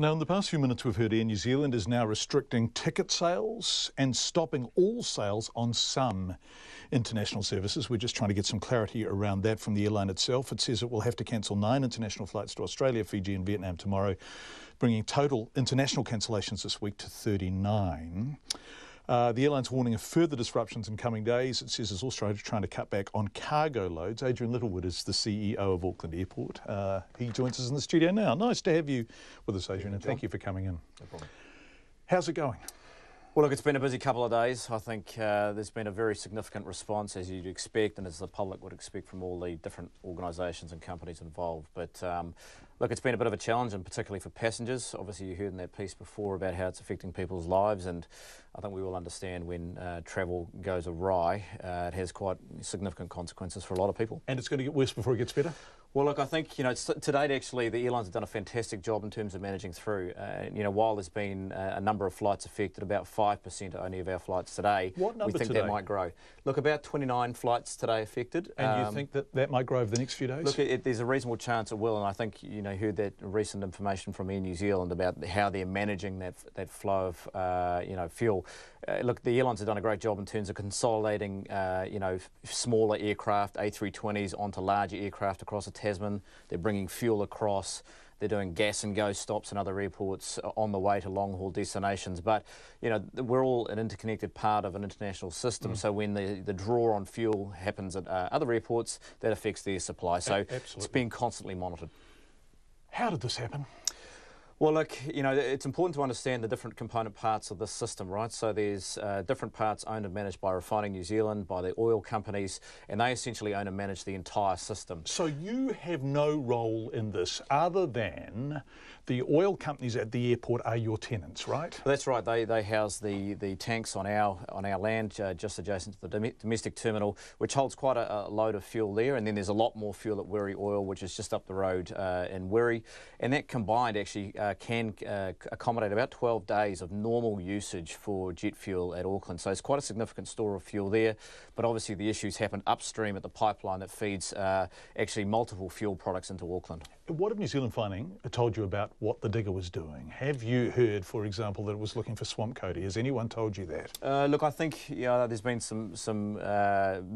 Now, in the past few minutes, we've heard Air New Zealand is now restricting ticket sales and stopping all sales on some international services. We're just trying to get some clarity around that from the airline itself. It says it will have to cancel 9 international flights to Australia, Fiji and Vietnam tomorrow, bringing total international cancellations this week to 39. The airline's warning of further disruptions in coming days. It says it's also trying to cut back on cargo loads. Adrian Littlewood is the CEO of Auckland Airport. He joins us in the studio now. Nice to have you with us, Adrian, and thank you for coming in. No problem. How's it going? Well, look, it's been a busy couple of days. I think there's been a very significant response, as you'd expect, and as the public would expect from all the different organisations and companies involved. But look, it's been a bit of a challenge, and particularly for passengers. Obviously, you heard in that piece before about how it's affecting people's lives, and I think we all understand when travel goes awry, it has quite significant consequences for a lot of people. And it's going to get worse before it gets better? Well, look, I think, to date, actually, the airlines have done a fantastic job in terms of managing through. While there's been a number of flights affected, about 5% only of our flights today. What number we think today? That might grow. Look, about 29 flights today affected. And you think that might grow over the next few days? Look, there's a reasonable chance it will, and I think, you heard that recent information from Air New Zealand about how they're managing that flow of, fuel. Look, the airlines have done a great job in terms of consolidating, smaller aircraft, A320s, onto larger aircraft across the Tasman. They're bringing fuel across. They're doing gas and go stops in other airports on the way to long-haul destinations. But, we're all an interconnected part of an international system. So when the draw on fuel happens at other airports, that affects their supply. So it's being constantly monitored. How did this happen? Well, look, it's important to understand the different component parts of this system, right? So there's different parts owned and managed by Refining New Zealand, by the oil companies, and they essentially own and manage the entire system. So you have no role in this other than the oil companies at the airport are your tenants, right? That's right. They house the tanks on our land, just adjacent to the domestic terminal, which holds quite a load of fuel there. And then there's a lot more fuel at Wiri Oil, which is just up the road in Wiri. And that combined actually can accommodate about 12 days of normal usage for jet fuel at Auckland. So it's quite a significant store of fuel there. But obviously the issues happen upstream at the pipeline that feeds actually multiple fuel products into Auckland. What have New Zealand Mining told you about what the digger was doing? Have you heard, for example, that it was looking for swamp coating? Has anyone told you that? Look, I think there's been some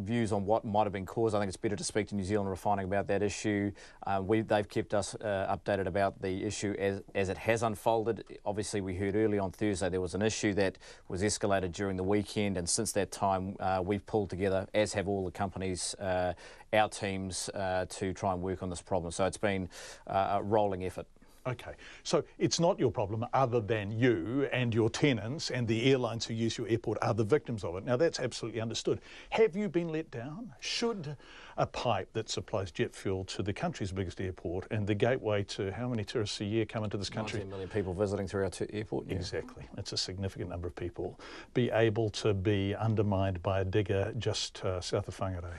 views on what might have been caused. I think it's better to speak to New Zealand Refining about that issue. They've kept us updated about the issue as it has unfolded. Obviously, we heard early on Thursday there was an issue that was escalated during the weekend, and since that time we've pulled together, as have all the companies, our teams, to try and work on this problem. So it's been a rolling effort. Okay, so it's not your problem other than you and your tenants and the airlines who use your airport are the victims of it. Now, that's absolutely understood. Have you been let down? Should a pipe that supplies jet fuel to the country's biggest airport and the gateway to how many tourists a year come into this country? 19 million people visiting through our airport. Yeah. Exactly. It's a significant number of people. Be able to be undermined by a digger just south of Whangarei.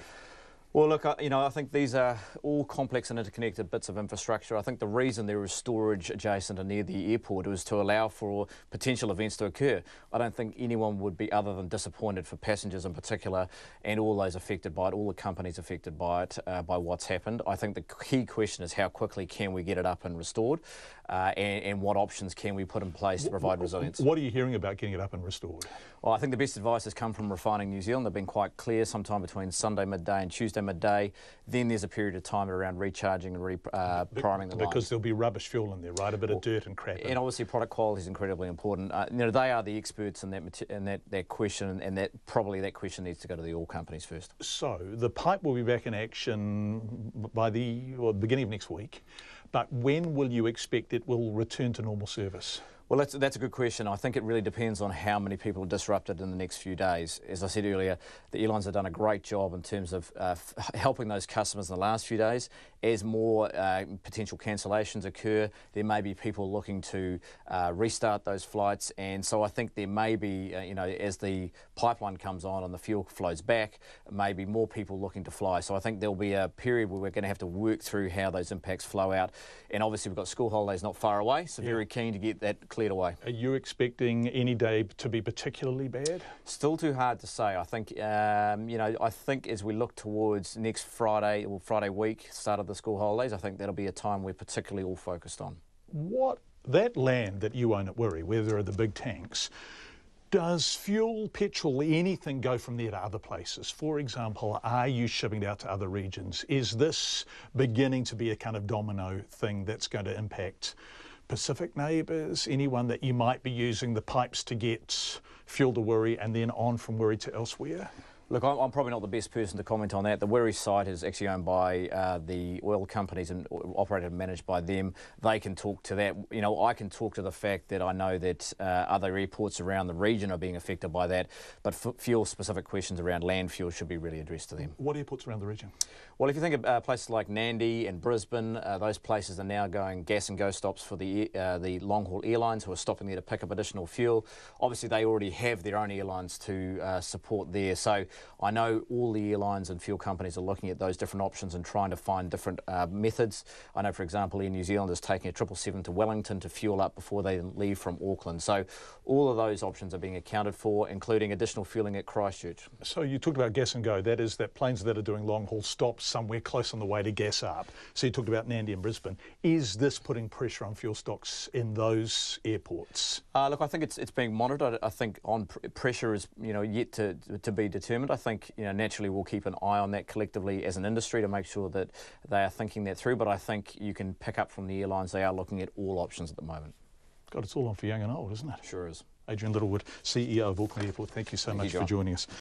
Well, look, I think these are all complex and interconnected bits of infrastructure. I think the reason there is storage adjacent and near the airport was to allow for potential events to occur. I don't think anyone would be other than disappointed, for passengers in particular, and all those affected by it, all the companies affected by it, by what's happened. I think the key question is how quickly can we get it up and restored, and what options can we put in place to provide resilience. What are you hearing about getting it up and restored? Well, I think the best advice has come from Refining New Zealand. They've been quite clear, sometime between Sunday midday and Tuesday midday. Then there's a period of time around recharging and priming the lines. Because there'll be rubbish fuel in there, right? A bit of dirt and crap. And obviously product quality is incredibly important. They are the experts in that question, and that question needs to go to the oil companies first. So the pipe will be back in action by the beginning of next week, but when will you expect it will return to normal service? Well, that's a good question. I think it really depends on how many people are disrupted in the next few days. As I said earlier, the airlines have done a great job in terms of helping those customers in the last few days. As more potential cancellations occur, there may be people looking to restart those flights, and so I think there may be, as the pipeline comes on and the fuel flows back, maybe more people looking to fly. So I think there'll be a period where we're going to have to work through how those impacts flow out. And obviously we've got school holidays not far away, so very keen to get that cleared away. Are you expecting any day to be particularly bad? Still too hard to say. I think, I think as we look towards next Friday, or Friday week, start of the school holidays, I think that'll be a time we're particularly all focused on. What that land that you own at Wirri, where there are the big tanks, does fuel, petrol, anything go from there to other places? For example, are you shipping it out to other regions? Is this beginning to be a kind of domino thing that's going to impact Pacific neighbours, anyone that you might be using the pipes to get fuel to Wirri and then on from Wirri to elsewhere? Look, I'm probably not the best person to comment on that. The Wirri site is actually owned by the oil companies and operated and managed by them. They can talk to that. You know, I can talk to the fact that I know that other airports around the region are being affected by that, but fuel-specific questions around land fuel should be really addressed to them. What airports around the region? Well, if you think of places like Nandi and Brisbane, those places are now going gas and go stops for the long-haul airlines who are stopping there to pick up additional fuel. Obviously, they already have their own airlines to support there. So I know all the airlines and fuel companies are looking at those different options and trying to find different methods. I know, for example, Air New Zealand is taking a 777 to Wellington to fuel up before they leave from Auckland. So all of those options are being accounted for, including additional fueling at Christchurch. So you talked about gas and go. That is that planes that are doing long-haul stops somewhere close on the way to gas up. So you talked about Nandi and Brisbane. Is this putting pressure on fuel stocks in those airports? Look, I think it's being monitored. I think pressure is yet to be determined. I think naturally we'll keep an eye on that collectively as an industry to make sure that they are thinking that through. But I think you can pick up from the airlines, they are looking at all options at the moment. God, it's all on for young and old, isn't it? Sure is. Adrian Littlewood, CEO of Auckland Airport, thank you so much for joining us.